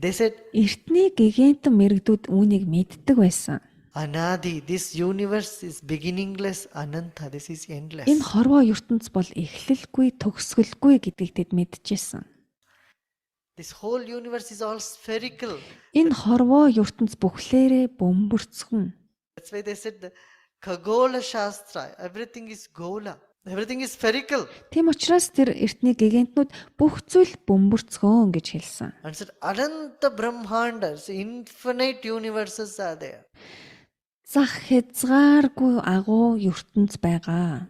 They said, Эртний гигантын мэрэгдүүд үүнийг мэддэг байсан. Anadi, this universe is beginningless, Ananta, this is endless. Энэ хорвоо ертөнц бол эхлэлгүй, төгсгөлгүй гэдгийг тэд мэдчихсэн. This whole universe is all spherical. Энэ хорвоо ертөнц бүхлээрээ бөмбөрцгөн. That's why they said the Khagola Shastra, everything is Gola, everything is spherical. Тийм учраас тэр эртний гигантнууд бүх зүйл бөмбөрцгөн гэж хэлсэн. And said, Ananta Brahmandas, infinite universes are there. Зах хязгааргүй агуу ертөнц байгаа.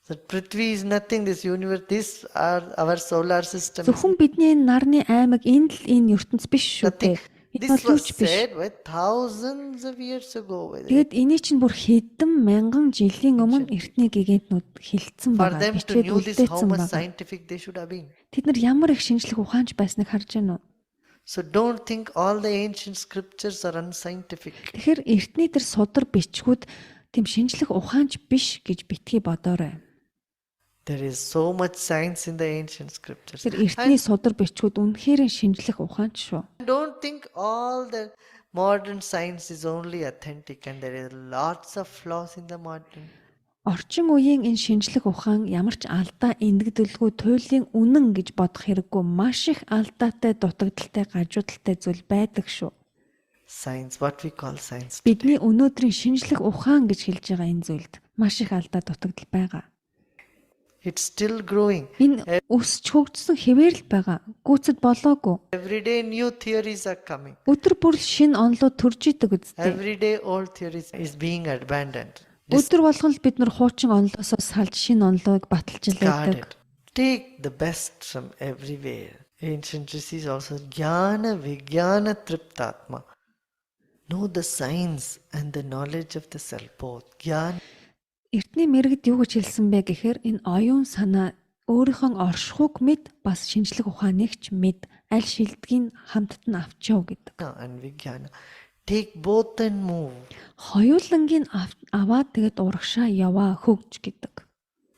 So Prithvi is nothing, this universe, this are our solar system. Зөвхөн бидний энэ нарны аймаг энд л энэ ертөнц биш шүү дээ. Энэ This бол was юуч биш. said thousands of years ago. Тэгэд эний чинь бүр хэдэн мянган жилийн өмнө эртний гигантнууд хэлсэн For байгаа. them to Бичээд know this, how үлдээсэн much байгаа. scientific they should have been. Тэд нар ямар их шинжлэх ухаанч байсныг харж байна уу? So don't think all the ancient scriptures are unscientific. Тэгэхээр эртний тэр судар бичгүүд тийм шинжлэх ухаанч биш гэж битгий бодоорой. There is so much science in the ancient scriptures. Тэр эртний судар бичгүүд үнэхээр шинжлэх ухаанч шүү. Don't think all the modern science is only authentic and there is lots of flaws in the modern. Орчин үеийн энэ шинжлэх ухаан ямар ч алдаа эндэгдэлгүй туйлын үнэн гэж бодох хэрэггүй маш их алдаатай, дутагдaltaй, гажуудалтай зүйл байдаг шүү. Science, what we call science. Бидний өнөөдрийн шинжлэх ухаан гэж хэлж байгаа энэ зүйлд маш их алдаа, дутагдал байгаа. It's still growing. Энэ өсч хөгжсөн хэвээр л байгаа. Гүйцэд болоогүй. Every day new theories are coming. Өдөр бүр шинэ онолууд төрж идэг үстэй. Every day old theories is being abandoned. Өдөр болгон л бид нар хуучин онолоосоо салж шинэ онолыг баталж байдаг. Discarded. Take the best from everywhere. Ancient rishis also jnana vijnana triptatma. Know the science and the knowledge of the self both. Jnana. Эртний мэрэгд юу гэж хэлсэн бэ гэхээр энэ оюун санаа өөрийнхөө оршихуйг мэд бас шинжлэх ухааныг ч мэд аль шилдгийг хамтд нь авчяв гэдэг. And vijnana. Take both and move. Хоёулангийн аваад тэгээд урагшаа яваа хөгж гэдэг.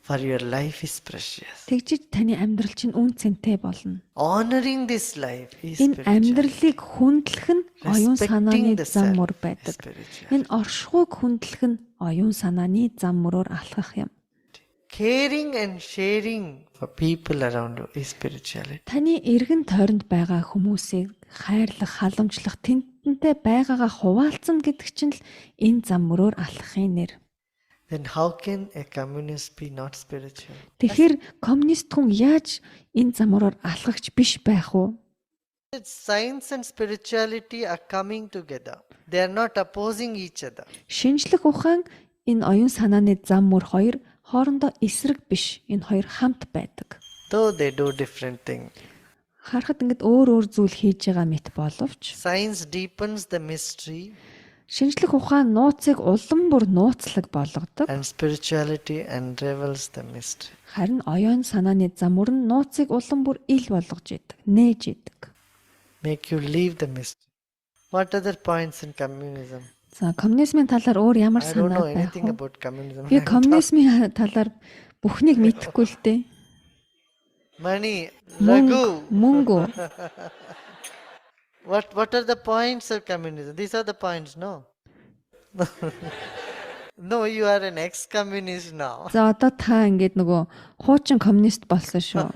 For your life is precious. Тэгжиж таны амьдрал чинь үн цэнтэй болно. Honoring this life is Энэ spiritual. амьдралыг хүндлэх нь оюун санааны Respecting the зам self мөр is байдаг. spiritual. Энэ оршихуйг хүндлэх нь оюун санааны зам мөрөөр алхах юм. Caring and sharing for people around you is spirituality. Таны эргэн тойронд байгаа хүмүүсийг хайрлах, халамжлах, тэнцэнтэй байгаагаа хуваалцсан гэдэг чинь л энэ зам мөрөөр алхахын нэр. Then how can a communist be not spiritual? Тэгэхээр коммунист хүн яаж энэ зам мөрөөр алхагч биш байх вэ? Science and spirituality are coming together. They are not opposing each other. Шинжлэх ухаан энэ оюун санааны зам мөр хоёр хоорондоо эсрэг биш. Энэ хоёр хамт байдаг. Though they do different things. Харахад ингээд өөр зүйл хийж байгаа мэт боловч Science deepens the mystery шинжлэх ухаан нууцыг улам бүр нууцлаг болгодог. and spirituality unravels the mystery. Харин оюун санааны зам мөр нь нууцыг улам бүр ил болгож идэг, нээж идэг. Make you leave the mystery. What other points in communism? За коммунизмын талаар өөр ямар I don't know санаа байх anything вэ? about communism. Би коммунизмын талаар бүхнийг мэдэхгүй л дээ. Money, Raghu. Мөнгө. What are the points of communism? These are the points, no? No, you are an ex-communist now. За одоо та ингээд нөгөө хуучин коммунист болсон шүү.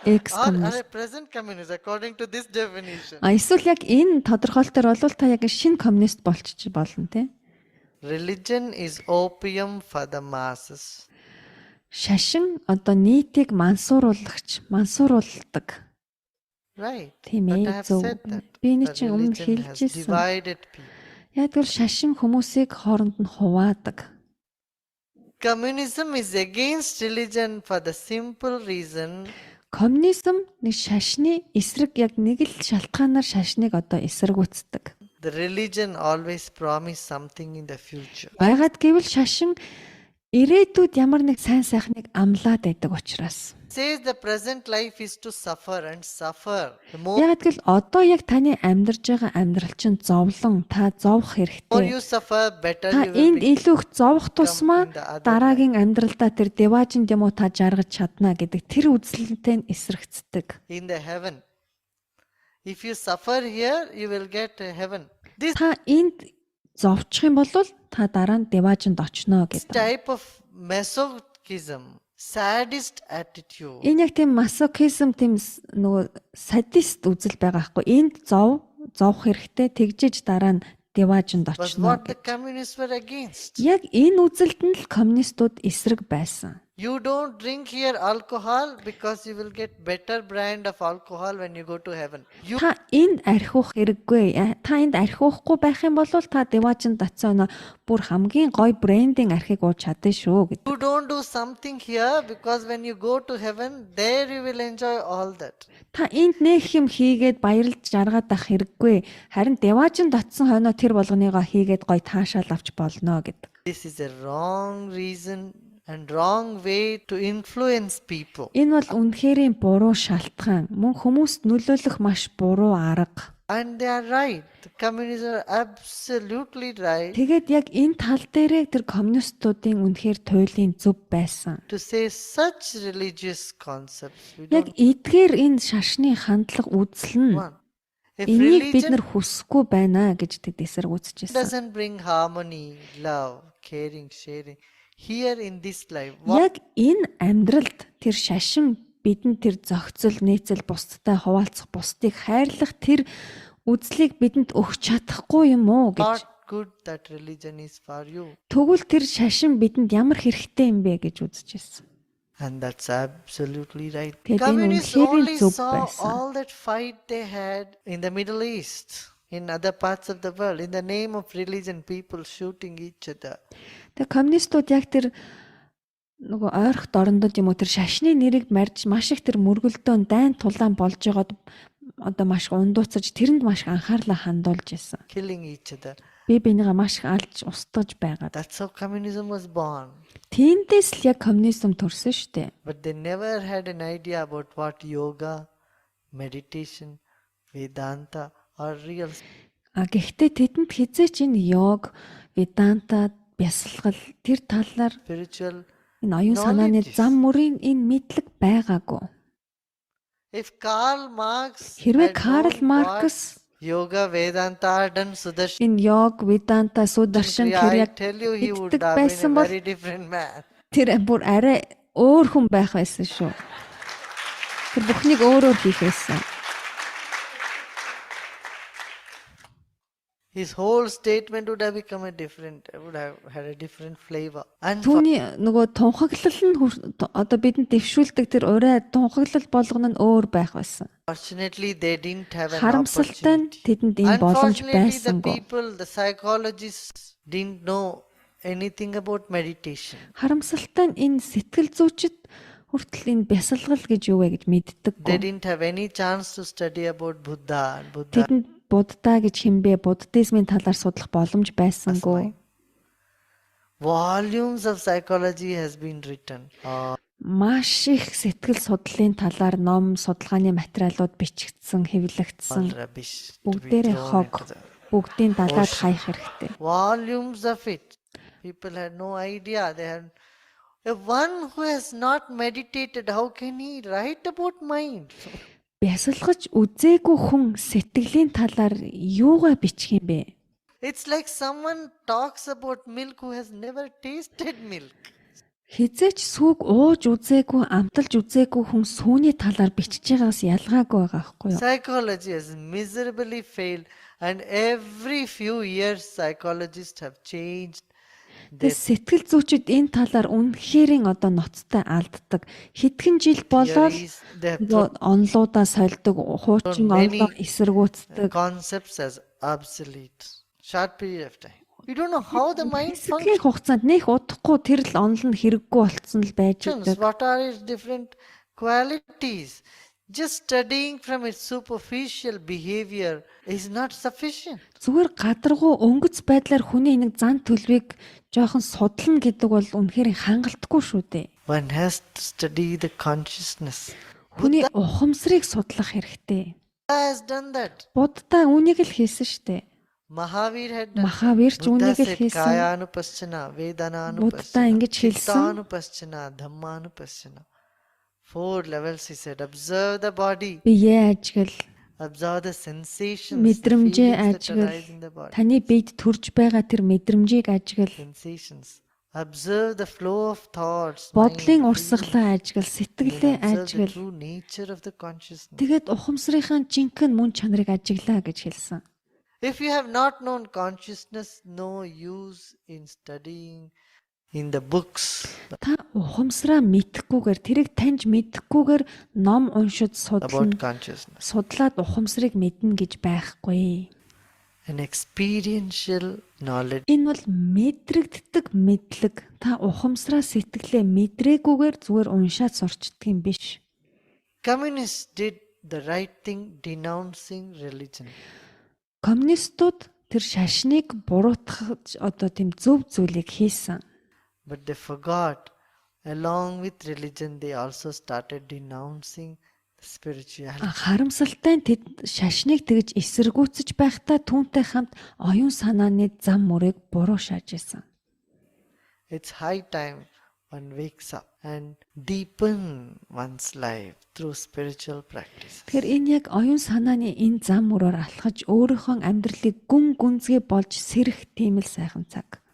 Экс Or коммунист. a present communist according to this definition. Эсвэл яг энэ тодорхойлолтоор бол та яг шинэ коммунист болчих болно тий. Religion is opium for the masses. Шашин одоо нийтийг мансууруулдаг. Right. Тийм But I ээ have зөв. said that. Би энэ The чинь өмнө religion has хэлжсэн. divided people. Яг тэгвэл шашин хүмүүсийг хооронд нь хуваадаг. Communism is against religion for the simple reason Коммунизм нэг шашны эсрэг яг нэг л шалтгаанаар шашныг одоо эсэргүүцдэг. the religion always promise something in the future. Байгаад гэвэл шашин ирээдүйд ямар нэг сайн сайхныг амлаад байдаг учраас. Says the present life is to suffer and suffer. The more Яг тэгэл одоо яг таны амьдарж байгаа амьдрал чинь зовлон, та зовх you хэрэгтэй. suffer, better Та you will энд be. илүү их зовх тусмаа in the other дараагийн амьдралдаа тэр деважин юм уу та жаргаж чадна гэдэг тэр үзлэнтэй нь эсрэгцдэг. In the heaven. If you suffer here, you will get heaven. This Та энд зовчих юм бол та дараа нь деважинд очно гэдэг. type of masochism, sadist attitude, Энэ яг тийм масокизм, тийм нөгөө садист үзэл байгаа хгүй. Энд зовх хэрэгтэй, тэгжиж дараа нь деважинд was очно what the гэж. communists were against. Яг энэ үзэлд нь л коммунистууд эсрэг байсан. You don't drink here alcohol because you will get better brand of alcohol when you go to heaven. You Та энд архиух хэрэггүй. Та энд архиухгүй байх юм бол та деважинд очино бүр хамгийн гоё брендинг архийг ууж чадна шүү гэдэг. don't do something here because when you go to heaven, there you will enjoy all that. Та энд нэг юм хийгээд баярлж жаргаад ах хэрэггүй. Харин деважинд очисон хойноо тэр болгоныгоо хийгээд гоё таашаал авч болно гэдэг. This is a wrong reason and wrong way to influence people. Энэ бол үнэхэрийн буруу шалтгаан. Мөн хүмүүст нөлөөлөх маш буруу арга. And they are right. The communists are absolutely right Тэгээд яг энэ тал дээрээ тэр коммунистуудын үнэхээр туйлын зөв байсан. to say such religious concepts. We Яг don't эдгээр энэ шашны хандлага үзэл нь want. If энийг бид religion нар хүсэхгүй байна гэж тэд эсрэг үзчихсэн. doesn't bring harmony, love, caring, sharing here in this life, Яг энэ амьдралд тэр шашин бидэнд тэр зохицол, нийцэл, бусдтай хуваалцах, бусдыг хайрлах тэр үзлийг бидэнд өгч чадахгүй юм уу гэж. what good that religion is for you. Тэгвэл тэр шашин бидэнд ямар хэрэгтэй юм бэ гэж үзчихсэн. And that's absolutely right. Тэгээд энэ Communists үнэхээр only зөв saw байсан. all that fight they had in the Middle East, in other parts of the world, in the name of religion, people shooting each other. Тэгээ коммунистууд яг тэр нөгөө ойрхон дорндод юм уу тэр шашны нэрийг марж маш их тэр мөргөлдөөн дайн тулаан болж байгаад одоо маш ундууцаж тэрэнд маш их анхаарлаа хандуулж байсан. Killing each other. Би бинийгаа маш их алж устгаж байгаад. That's how communism was born. Тиймдээс л яг коммунизм төрсөн шүү дээ. But they never had an idea about what yoga, meditation, Vedanta are real. Гэхдээ тэдэнд хизээч энэ йог, веданта, бясалгал тэр талаар Spiritual. энэ оюун санааны knowledge. зам мөрийн энэ мэдлэг байгаагүй. If Karl Marx Хэрвээ had Карл known what Маркс yoga, Vedanta and Sudarshan, энэ йог, веданта, сударшин тэр I яг tell you, he would мэддэг have been байсан a бол very different man. тэр бүр арай өөр хүн байх байсан шүү. Тэр бүхнийг өөрөөр хийх байсан. His whole statement would have become would have had a different flavor. And Түүний нөгөө тунхаглал нь одоо бидэнд дэвшүүлдэг тэр урай тунхаглал болгоно нь өөр байх байсан. fortunately, they didn't have an Харамсалтай нь opportunity. тэдэнд энэ боломж Unfortunately, the байсангүй. people, the psychologists didn't know anything about meditation. Харамсалтай нь энэ сэтгэл зүйчид хүртэл энэ бясалгал гэж юу вэ гэж They мэддэггүй. didn't have any chance to study about Buddha. Buddha Тэдэнд буддаа гэж хэмбэ, буддизмын талаар судлах боломж байсангүй. volumes of psychology has been written. Маш их сэтгэл судлалын талаар ном, судалгааны материалууд бичигдсэн, хэвлэгдсэн. All rubbish. to be Бүгдээрээ thrown хог, into the- бүгдийн далаад хаях хэрэгтэй. Volumes of it. People had no idea. They had one who has not meditated, how can he write about mind? Бясалгаж үзээгүй хүн сэтгэлийн талаар юугаа бичих юм бэ? It's like someone talks about milk who has never tasted milk. Хизээч сүг ууж үзээгүй, амталж үзээгүй хүн сүүний талаар бичиж байгаас ялгаагүй байгаа байхгүй юу? Psychology has miserably failed, and every few years psychologists have changed. Тэгээ сэтгэл зүйчид энэ талаар үнэхэрийн одоо ноцтой алддаг. Хэдхэн жил болоод Theories, they have нөгөө онлуудаа сольдог, хуучин many онлоо эсэргүүцдэг. concepts as obsolete. Short period of time. You don't know how the mind Сэтгэлийн хугацаанд нэх удахгүй тэр л онол нь хэрэггүй болцсон л байж functions. байгаа. What are its different qualities? Just studying from its superficial behavior is not sufficient. Зүгээр гадаргуу өнгөц байдлаар хүний нэг зан төлөвийг жоохон судлана гэдэг бол үнэхээр хангалтгүй шүү дээ. One has to study the consciousness. Хүний ухамсарыг судлах хэрэгтэй. Buddha has done that. Буддаа үүнийг л хийсэн шүү дээ. Mahavir had done. Махавир ч Buddha үүнийг л said хийсэн. Kayanupassana, Буддаа Vedananupassana, ингэж хэлсэн. Chittanupassana, Dhammanupassana. 4 levels he said. Observe the body. Биеэ ажигл, Observe the sensations, the Мэдрэмжээ feelings that ажиглал, arise in the body. таны биед төрж байгаа тэр мэдрэмжийг ажиглал, Sensations. Observe the flow of thoughts, бодлын mind, урсгалаа ажиглал, and сэтгэлээ then observe the ажиглал. true nature of the consciousness. Тэгээд ухамсарынхаа жинхэнэ мөн чанарыг ажиглаа гэж хэлсэн. If you have not known consciousness, no use in studying in the books Та ухамсараа мэдхгүйгээр, тэрийг таньж мэдхгүйгээр ном уншиж about судлана, consciousness. судлаад ухамсарыг мэднэ гэж байхгүй. An experiential knowledge. Энэ бол мэдрэгддэг мэдлэг. Та ухамсараа сэтгэлээ мэдрээгүйгээр зүгээр уншаад сурчдаг юм биш. Communists did the right thing denouncing religion. Коммунистууд тэр шашныг буруутгах тийм зөв зүйлийг хийсэн. But they forgot, along with religion, they also started denouncing spirituality. Харамсалтай нь тэд шашныг тэгж эсэргүүцэж байхдаа түүнтэй хамт оюун санааны зам мөрийг буруу шааж исэн. It's high time one wakes up and deepen one's life through spiritual practice. Тэгэхээр энэ яг оюун санааны энэ зам мөрөөр алхаж өөрийнхөө амьдралыг гүн гүнзгий болж сэрэх тийм л сайхан цаг.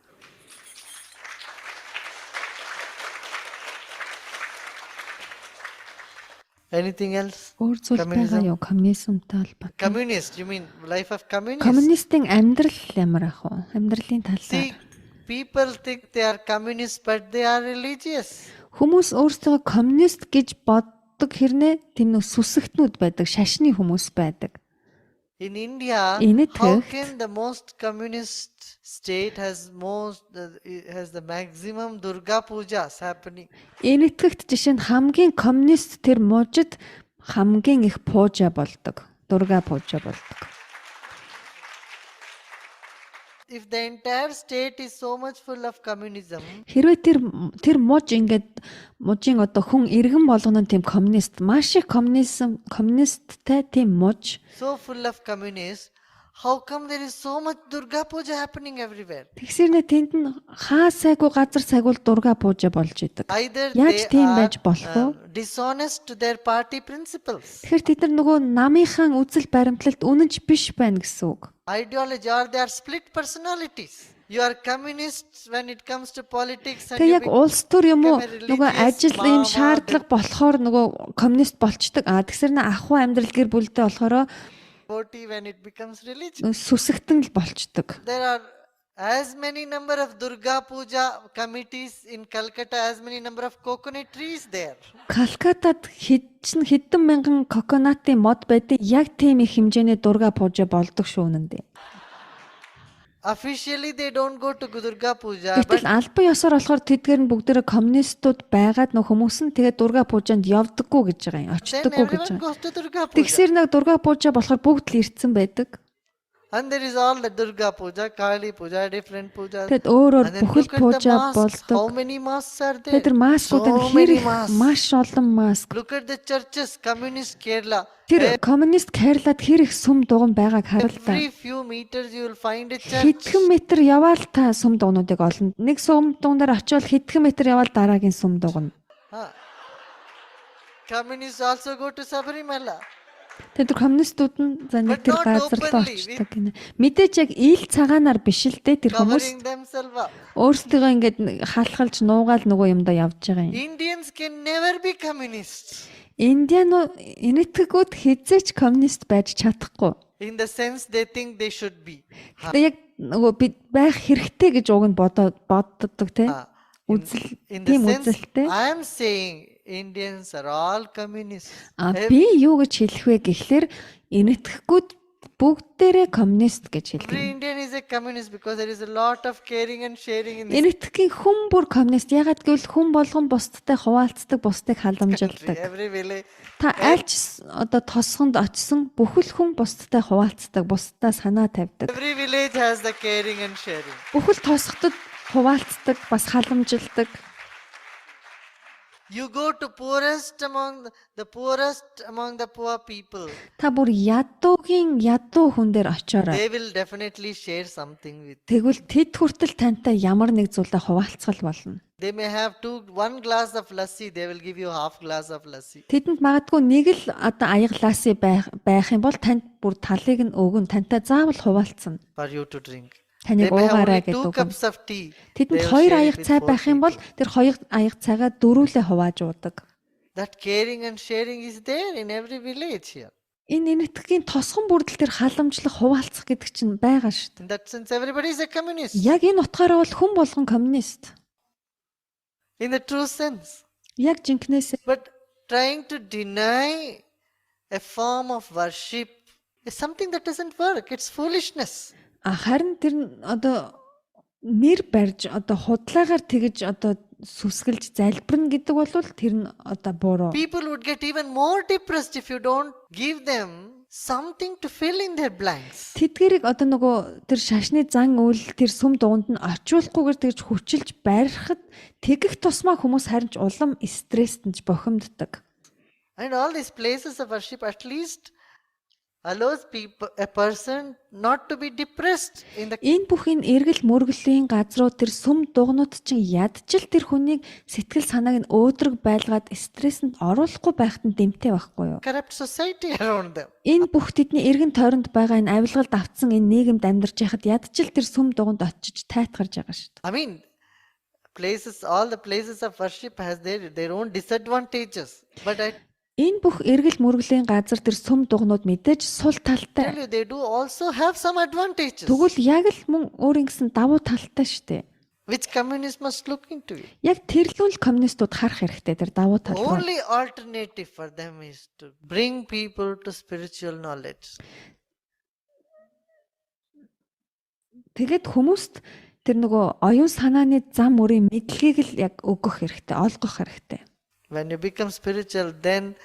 Anything else? Өөр зүйл байгаа юу коммунизмтай холбоотой? Communist, you mean life of communist? Коммунистын амьдрал ямар ах вэ? Амьдралын See, талаар. people think they are communists, but they are religious. Хүмүүс өөрсдөө коммунист гэж боддог хэрнээ тийм нөх сүсэгтнүүд байдаг, шашны хүмүүс байдаг. In India, Энэ how төгт- can the most communist state has the maximum Durga Pujas happening? Энэ итгэгт жишээ нь хамгийн коммунист тэр мужид хамгийн их пужа болдог. Дурга пужа болдог. If the entire state is so much full of communism, Хэрвээ тэр муж ингээд мужийн одоо хүн иргэн болгоно нь тийм коммунист, маш их коммунисттай тийм муж. so full of communists, how come there is so much Durga Puja happening everywhere? Тэгсэрнэ тэнд нь хаа сайгүй газар сайгүй дурга пужа болж идэг. Either Яаж they тийм are байж болох вэ? dishonest to their party principles, Тэгэхээр тэд нар нөгөө намынхаа үзэл баримтлалд үнэнч биш байна гэсэн үг. ideology, or they are split personalities. You are communists when it comes to politics, and Тэгээ you яг улс төр юм уу become a нөгөө religious ажил юм mama, шаардлага болохоор нөгөө коммунист болчдөг. Тэгсэр нэ ахуй амьдрал гэр бүлдээ болохоор devotee when it becomes religion. сүсэгтэн л болчдөг. There are as many number of Durga Puja committees in Calcutta, as many number of coconut trees there. Калкатад хэдэн мянган коконатын мод байдаг. Яг тийм их хэмжээний дурга пужа болдог шүү үнэндээ. Officially they don't go to Durga Puja, Гэтэл but албан ёсоор болохоор тэдгээр нь бүгдээрээ коммунистууд байгаад нөх хүмүүс нь тэгээд дурга пужанд явдаггүй гэж байгаа юм. then Очдоггүй гэж everyone байгаа. goes to Durga Puja. Тэгсэр нэг дурга пужа болохоор бүгд л ирцэн байдаг. And there is all the Durga Puja, Kali Puja, different pujas. Тэгэд өөрөөр And then бүхэл look at the пужа masks. болдог. How many masks are there? Тэр маскууд So нь many хэрэг masks. маш олон маск. Look at the churches, communist Kerala. Тэр коммунист Керлад хэрэг сүм дуган байгааг харал та. Every few meters you will find a church. Хэдхэн метр яваал та сүм дугнуудыг олно. Нэг сүм дуган дээр очивол хэдхэн метр яваал дараагийн сүм дугна. Ah. Communists also go to Sabarimala. Тэгээд коммунистууд нь за нэг But тэр not газар руу openly. очдог гинэ. Мэдээж яг ил цагаанаар биш л дээ тэр хүмүүс Covering themselves up. өөрсдөө ингээд халахалж нуугаал нөгөө юмдаа явж байгаа юм. Indians can never be communists. Энэтхэгүүд хизээч коммунист байж чадахгүй. In the sense they think they should be. Тэгээд яг нөгөө бид байх хэрэгтэй гэж уг нь боддог тий. Ah, Үзэл In the тийм sense, үзэлтэй. I am saying Indians are all communists. Би юу гэж хэлэх вэ гэхлээр энэтхэгүүд бүгдээрээ коммунист гэж Every хэлдэг. Indian is a communist because there is a lot of caring and sharing in this Энэтхэгийн хүн бүр коммунист. Ягаад гэвэл хүн болгон бусдтай хуваалцдаг, бусдыг country. халамжилдаг. Every village. Та аль ч одоо тосгонд очсон бүхэл хүн бусдтай хуваалцдаг, бусдаа санаа тавьдаг. Every village has the caring and sharing. Бүхэл тосготод хуваалцдаг, бас халамжилдаг. You go to poorest among the poorest among the poor people. Та бүр ядуугийн ядуу хүн дээр очиорой. They will definitely share something with you. Тэгвэл тэд хүртэл тантай ямар нэг зүйлээ хуваалцгал болно. They may have one glass of lassi. They will give you half glass of lassi. Тэдэнд магадгүй нэг л одоо аяглаасаа байх юм бол танд бүр талыг нь өгөн тантай заавал хуваалцсан. For you to drink. Таныг They may have уугаарай only гэдэг 2 үг. cups of tea. Тэдэнд They will 2 share it аяг with цай 4 байх юм бол people. тэр 2 аяг цайгаа дөрүүлээ хувааж уудаг. That caring and sharing is there in every village here. Энэ энэтхэгийн тосгон бүрдэл тэр халамжлах хуваалцах гэдэг чинь байгаа шүү дээ. In that sense, everybody is a communist. Яг энэ утгаараа бол хүн болгон коммунист. In the true sense. Яг жинкнээсээ. But trying to deny a form of worship is something that doesn't work. It's foolishness. Харин тэр нь одоо нэр барьж одоо худлаагаар тэгж одоо сүсгэлж залбирна гэдэг бол тэр нь одоо буруу. People would get even more depressed if you don't give them something to fill in their blanks. Тэдгэрийг одоо нөгөө тэр шашны зан үйл тэр сүм дугунд нь очиулахгүйгээр тэгж хүчилж барихад тэгэх тусмаа хүмүүс харин ч улам стресстэнж бохимддог. And all these places of worship at least allows a person not to be depressed in the. Энэ бүх энэ эргэл мөргөлийн газрууд тэр сүм дугнууд чинь ядчил тэр хүнийг сэтгэл санааг нь өөдрөг байлгаад стресséнд оруулахгүй байхад нь дэмтэй байхгүй юу? Corrupt society around them. Энэ бүх тэдний эргэн тойронд байгаа энэ авилгалд автсан энэ нийгэмд амьдарч байхад ядчил тэр сүм дугунд очиж тайтгарж байгаа шүү дээ. I mean, all the places of worship has their own disadvantages. But I Энэ бүх эргэл мөргөлийн газар тэр сүм дугнууд мэдээж сул талтай. tell you, they do also have some advantages, Тэгвэл яг л мөн өөр ингэсэн давуу талтай шүү дээ. which communists must look into it. Яг тэрлүүл коммунистууд харах хэрэгтэй тэр давуу тал руу. Only alternative for them is to bring people to spiritual knowledge. Тэгээд хүмүүст тэр нөгөө оюун санааны зам мөрийн мэдлэгийг л яг өгөх хэрэгтэй, олгох хэрэгтэй. When you become spiritual, then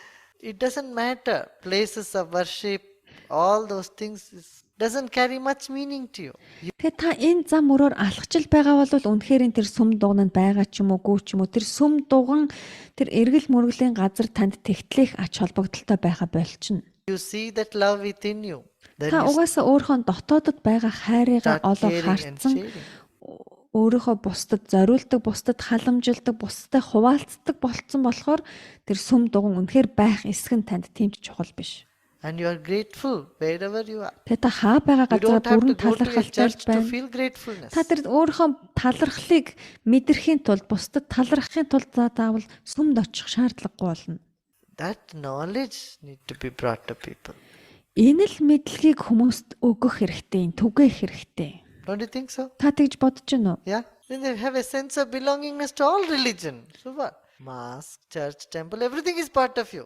it doesn't matter. Places of worship, all those things doesn't carry much meaning to you. Тэгээд та энэ зам мөрөөр алхачил байгаа бол үнэхээр тэр сүм дугнанд байгаа ч юм уугүй ч юм уу тэр сүм дуган тэр эргэл мөргөлийн газар танд тэгтлэх ач холбогдолтой байха болчихно. You see that love within you. Then Та you угаасаа өөрийнхөө дотоодод байгаа хайрыгаа start олоо caring and харцсан sharing. өөрийнхөө бусдад зориулдаг, бусдад халамжилдаг, бусдад хуваалцдаг болцсон болохоор тэр сүм дуган үнэхээр байх эсэх нь танд тийм ч чухал биш. And you are grateful wherever you are. Тэгээ та хаа байгаа You газараа don't have to бүрэн go to a талархалтай church to байна. feel gratefulness. Та тэр өөрийнхөө талархлыг мэдрэхийн тулд, бусдад талархахын тулд заавал сүмд очих шаардлагагүй болно. That knowledge need to be brought to people. Энэ л мэдлэгийг хүмүүст өгөх хэрэгтэй, түгээх хэрэгтэй. Don't you think so? Та тэгж бодож байна уу? Yeah. Then they have a sense of belongingness to all religion. So what? Mosque, church, temple, everything is part of you.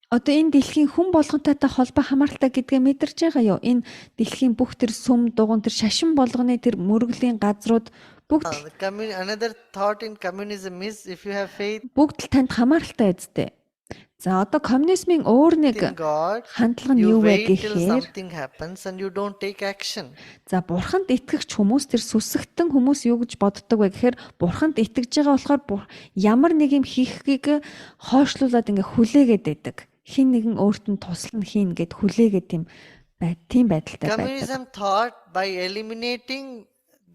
Одоо энэ дэлхийн хүн болгонтойтой холбоо хамааралтай гэдгээ мэдэрч байгаа юу? Энэ дэлхийн бүх тэр сүм дугуун тэр шашин болгоны тэр мөргөлийн газрууд бүгд Another thought in communism is if you have faith бүгд л танд хамааралтай үстэй. За одоо коммунизмын өөр нэг in God, хандлага нь юу you вэ wait till гэхээр something happens and you don't take action. за бурханд итгэгч хүмүүс тэр сүсэгтэн хүмүүс юу гэж боддог вэ гэхээр бурханд итгэж байгаа болохоор ямар нэг юм хийхгийг хойшлуулад ингээ хүлээгээд байдаг. Хин нэгэн өөрт нь туслана хийн гэд хүлээгээд тийм байдалтай байдаг. Communism thought by eliminating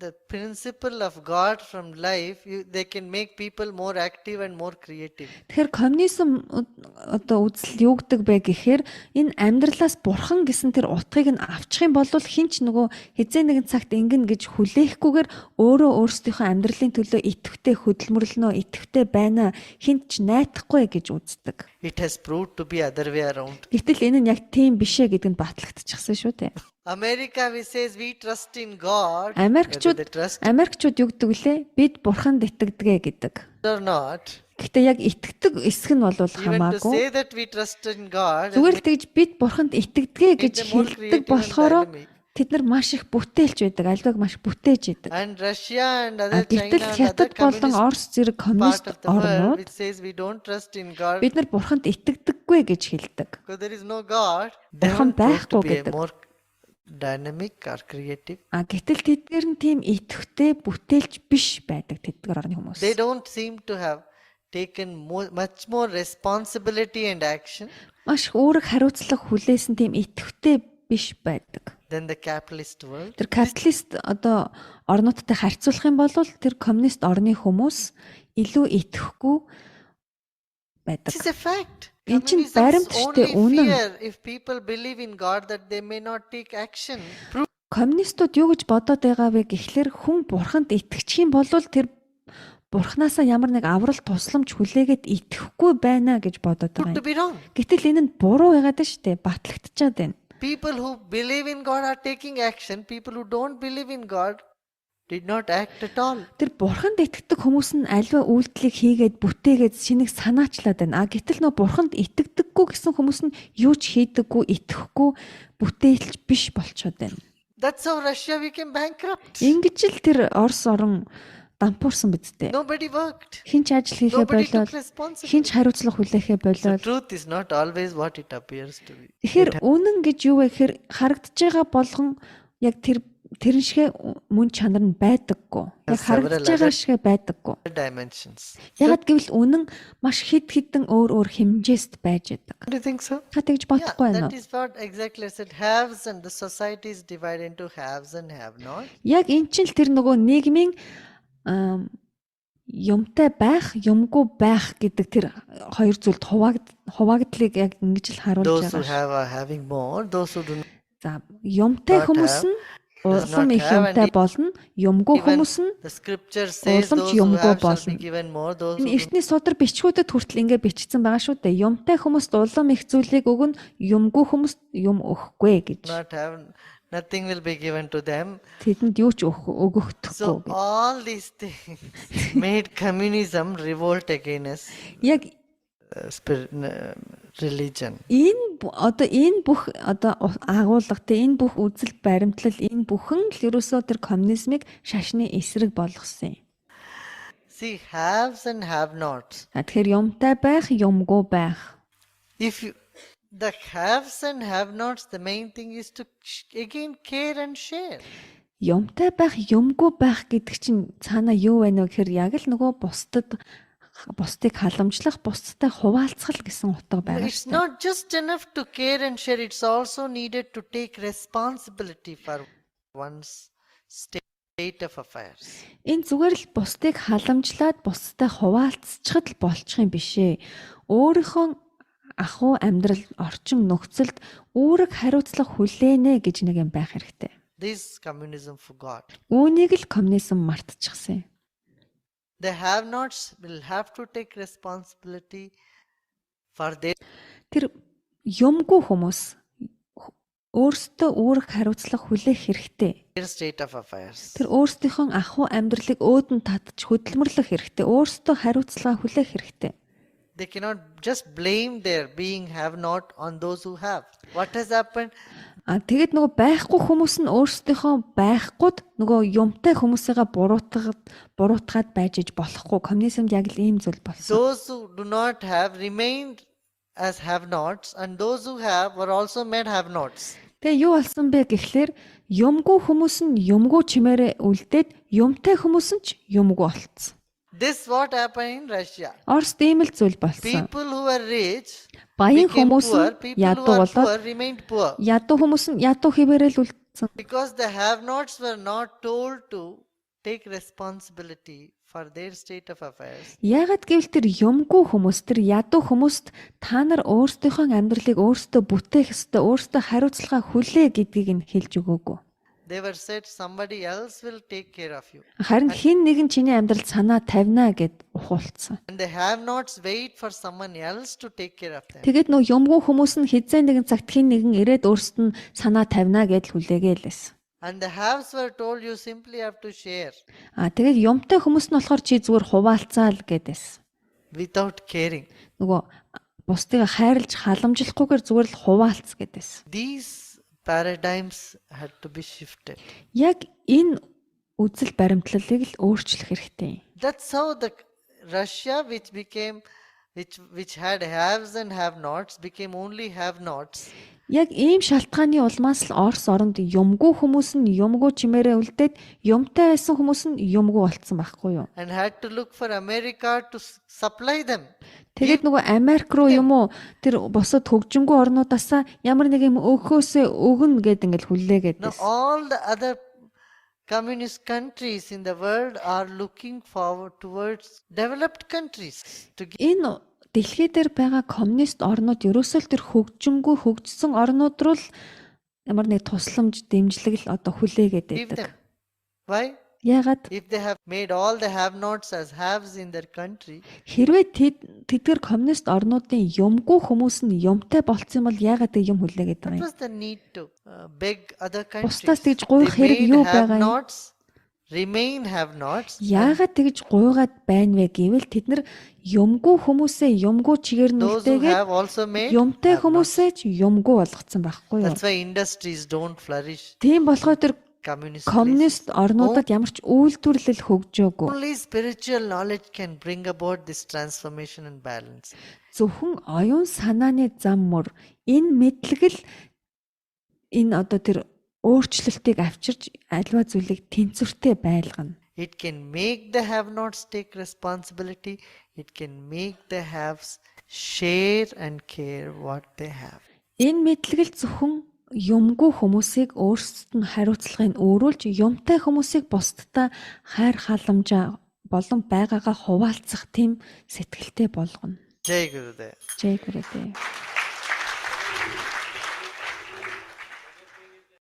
the principle of God from life, they can make people more active and more creative. Тэгэхээр коммунизм одоо үзэл юу гэдэг бэ гэхээр энэ амьдралаас бурхан гэсэн тэр утгыг нь авчих юм бол хинч нөгөө хизээ нэгэн цагт ингэн гэж хүлээхгүйгээр өөрөө өөрсдийнхөө амьдралын төлөө итгэвтэй хөдөлмөрлөнө, итгэвтэй байна, хинч найдахгүй гэж үздэг. It has proved to be other way around. Гэтэл энэ нь яг тийм бишээ гэдэг нь батлагдчихсан шүү дээ. America, we says we trust in God. Америкчууд юу гэдэг вүлээ? Бид бурханд итгэдэг гэдэг. Or not. Гэхдээ яг итгэдэг эсэх нь бол Even to хамаагүй. say that we trust in God. Зүгээр л тэгж бид бурханд итгэдэг гэж хэлдэг болохоор тэд нар маш их бүтээлч байдаг, альваг маш бүтээж байдаг. And Russia and other China Гэтэл and other Хятад болон communist Орос зэрэг part коммунист of the world орнууд which says we don't trust in God бид нар бурханд итгэдэггүй гэж хэлдэг. because there is no God. They Бурхан don't prove to байхгүй be a гэдэг. more dynamic or creative. Гэтэл тэдгээр нь тийм итгэвтэй бүтээлч биш байдаг тэдгээр орны хүмүүс. They don't seem to have taken much more responsibility and action Маш их үүрэг хариуцлага хүлээсэн тийм идэвхтэй биш байдаг. than the capitalist world. Тэр капиталист одоо орнуудтай харьцуулах юм бол тэр коммунист орны хүмүүс илүү идэвхгүй байдаг. It is a fact. Энэ чинь Communism баримт штэ, only үнэн. fear if people believe in God that they may not take action. Коммунистууд юу гэж бодоод байгаа вэ гэхлээр хүн бурханд итгэчих юм бол тэр бурхнаасаа ямар нэг аврал тусламж хүлээгээд итгэхгүй байна гэж бодоод Put to байгаа юм. be wrong. Гэтэл энэ нь буруу байгаад байна штэ, батлагдчихад байна. People who believe in God are taking action. People who don't believe in God did not act at all. Тэр бурханд итгэдэг хүмүүс нь альва үйлдэлийг хийгээд бүтээгээд шинийг санаачлаад байна. Гэтэл нөө бурханд итгэдэггүй гэсэн хүмүүс нь юу ч хийдэггүй, итгэхгүй, бүтээлч биш болчиход байна. That's how Russia became bankrupt. Ингэж л тэр Орос орон дампуурсан биз дээ. Nobody worked. Хинч ажил хийхээ Nobody болоод, took responsibility. хинч хариуцлага хүлээхээ The болоод. truth is not always what it appears to be. Тэгэхээр үнэн гэж юу вэ гэхээр харагдаж байгаа болгон яг тэрэн шигэ мөн чанар нь байдаггүй. Яг харагдаж байгаа шигэ байдаггүй. Dimensions. Ягаад гэвэл үнэн маш хэд хэдэн өөр хэмжээст байж байдаг. Do you think so? Та тэгж Yeah, бодохгүй байна that уу? is what exactly I said. Haves and the society is divided into haves and have not. Яг эн чинь л тэр нөгөө нийгмийн юмтай байх, юмгүй байх гэдэг тэр хоёр зүйлд хуваагдлыг яг ингэж л харуулж Those who байгаа. have are having more. Those who do not За, юмтай Not хүмүүс have, нь does улам not их have, юмтай and болно, юмгүй even хүмүүс нь the scripture says Уламж those who юмгүй have shall болно. be given more. Those энэ who do эртний судар бичгүүдэд хүртэл ингэ бичсэн байгаа шүү дээ. Юмтай хүмүүст улам их зүйлийг өгнө, юмгүй хүмүүст юм өгөхгүй гэж. not have, nothing will be given to them. Тэдэнд юу ч өгөхдөггүй. So all these things made communism revolt against Яг religion. энэ бүх агуулгатай энэ бүх үзэл баримтлал энэ бүхэн л ерөөсөө тэр коммунизмыг шашны эсрэг болгосон юм. See, haves and have-nots. Тэгэхээр юмтай байх, юмгүй байх. If you, the haves and have-nots, the main thing is to again care and share. Юмтай байх, юмгүй байх гэдэг чинь цаана юу байна вэ гэхээр яг л нөгөө бусдыг халамжлах, бусдтай хуваалцах гэсэн утга байгаа It's шүү дээ. not just enough to care and share, it's also needed to take responsibility for one's state of affairs. Энэ зүгээр л бусдыг халамжлаад бусдтай хуваалцчихад л болчих юм бишээ. Өөрийнхөө ахуй амьдрал, орчин нөхцөлд үүрэг хариуцлага хүлээнэ гэж нэг юм байх хэрэгтэй. This communism forgot. Үүнийг л коммунизм мартчихсан юм. The have-nots will have to take responsibility for their Тэр юмгүй хүмүүс өөрсдөө үүрэг хариуцлага хүлээх хэрэгтэй. state of affairs. Тэр өөрсдийнхөө ахуй амьдралыг өөдөн татж хөдөлмөрлөх хэрэгтэй. Өөрсдөө хариуцлага хүлээх хэрэгтэй. They cannot just blame their being have-not on those who have. What has happened? Тэгэд нөгөө байхгүй хүмүүс нь өөрсдийнхөө байхгүйд нөгөө юмтай хүмүүсээгээ буруутгаад байж иж болохгүй. Коммунизмд яг л ийм зүйл болсон. Those who do not have remained as have-nots, and those who have were also made have-nots. Тэгээ юу болсон бэ гэхлээр юмгүй хүмүүс нь юмгүй чимээрээ үлдээд юмтай хүмүүс нь ч юмгүй болцсон. This what happened in Russia. Оросд ийм л зүйл болсон. People who were rich Баян became хүмүүс poor. нь People who ядуу were болоод poor remained poor. ядуу хүмүүс нь ядуу хിവэрэл үлдсэн. Because the have-nots were not told to take responsibility for their state of affairs. Яагаад гэвэл тэр юмгүй хүмүүс, тэр ядуу хүмүүст та нар өөрсдийнхөө амьдралыг өөрсдөө бүтээх ёстой, өөрсдөө хариуцлага хүлээ гэдгийг нь хэлж өгөөгүй. They were said somebody else will take care of you. Харин хэн нэгэн чиний амьдралд санаа тавина гэд ухуулсан. And the have-nots wait for someone else to take care of them. Тэгээд нөө юмгүй хүмүүс нь хизээ нэгэн цагт хэн нэгэн ирээд өөрсдөд нь санаа тавина гэд хүлээгээл. And the haves were told you simply have to share Тэгээд юмтай хүмүүс нь болохоор чи зүгээр хуваалцаал гэдээс. without caring. Нөгөө бусдыг хайрлж халамжлахгүйгээр зүгээр л хуваалц гэдээс. These paradigms had to be shifted. Яг энэ үзэл баримтлалыг л өөрчлөх хэрэгтэй. That's how the Russia which had haves and have-nots became only have-nots. Яг ийм шалтгааны улмаас л Орос оронд юмгүй хүмүүс нь юмгүй чимээрээ үлдээд юмтай байсан хүмүүс нь юмгүй болцсон байхгүй юу? and had to look for America to supply them. Тэгээд нөгөө Америк руу юм уу тэр босод хөгжингүү орнуудаасаа ямар нэг юм өөхөөсөө өгнө гэд ингээл хүлээгээд Now байсан. all the other communist countries in the world are looking forward towards developed countries to give. Энэ дэлхий дээр байгаа коммунист орнууд ерөөсөө л тэр хөгжингүү хөгжсөн орнууд руу л ямар нэг тусламж дэмжлэг л одоо хүлээгээд Give байдаг. them. Why? Яагаад If they have made all the have-nots as haves in their country, хэрвээ тэдгээр коммунист орнуудын юмгүй хүмүүс нь юмтай болцсон бол яагаад тэг юм хүлээгээд what байгаа юм? was the need to beg other countries? Бусдаас тэгж гуйх They хэрэг made юу байгаа юм? have-nots, remain have-nots. Яагаад тэгж гуйгаад байна вэ гэвэл тэд нар юмгүй хүмүүсээ юмгүй чигээр нь Those who үлдээгээд have also made юмтай have-nots. хүмүүсээ ч юмгүй болгоцсон байхгүй юу? That's why industries don't flourish. Тийм болохоор тэр Communist коммунист орнуудад ямар ч үйлдвэрлэл хөгжөөгүй. Only spiritual knowledge can bring about this transformation and balance. Зөвхөн оюун санааны зам мөр энэ мэдлэг л энэ одоо тэр өөрчлөлтийг авчирч альва зүйлийг тэнцвэртэй байлгана. It can make the have-nots take responsibility. It can make the haves share and care what they have. Энэ мэдлэг л зөвхөн юмгүй хүмүүсийг өөрсдөд нь хариуцлагыг өөрүүлж юмтай хүмүүсийг бусдад хайр халамжаа болон байгаагаа хуваалцах тийм сэтгэлтэй болгоно. Jai Gurudev. Жай гүрээ.